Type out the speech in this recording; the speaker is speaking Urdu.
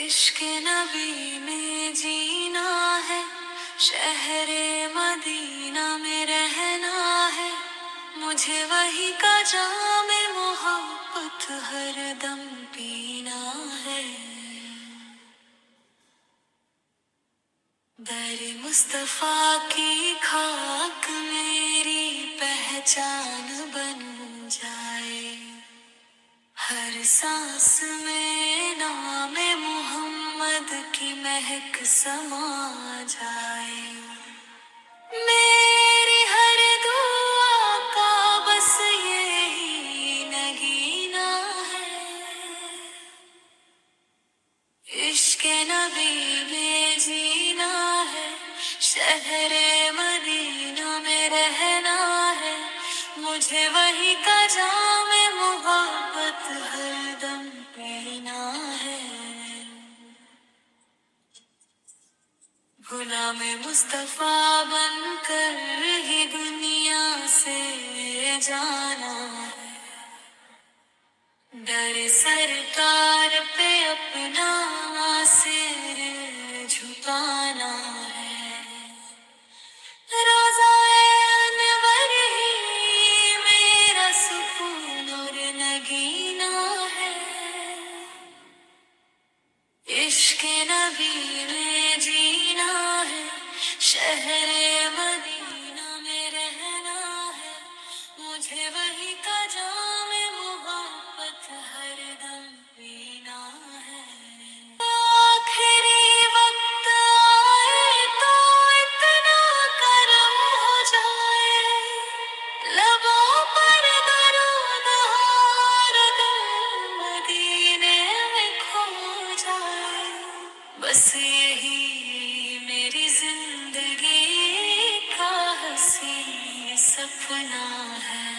عشق نبی میں جینا ہے، شہر مدینہ میں رہنا ہے، مجھے وہی کا جام محبت ہر دم پینا ہے۔ در مصطفیٰ کی خاک میری پہچان بن جائے، ہر سانس میں نام محمد کی مہک سما جائے۔ میری ہر دعا کا بس یہی نگینا ہے، عشق نبی میں جینا ہے، شہر مدینہ میں رہنا ہے، مجھے وہی کا جام محبت ہر دم پینا ہے۔ غلام مصطفیٰ بن کر ہی دنیا سے جانا ہے، در سرکار پہ اپنا سر جھکانا ہے۔ روضہ انور ہی میرا سکون اور نگینا ہے، عشق نبی میں جینا ہے، شہر مدینہ میں رہنا ہے، مجھے وہی کا جام محبت ہر دم پینا ہے۔ آخری وقت آئے تو اتنا کرم ہو جائے، لبوں پر درود ہار دل مدینے میں کھو جائے، بس یہی میری زندگی کا حسین سپنا ہے۔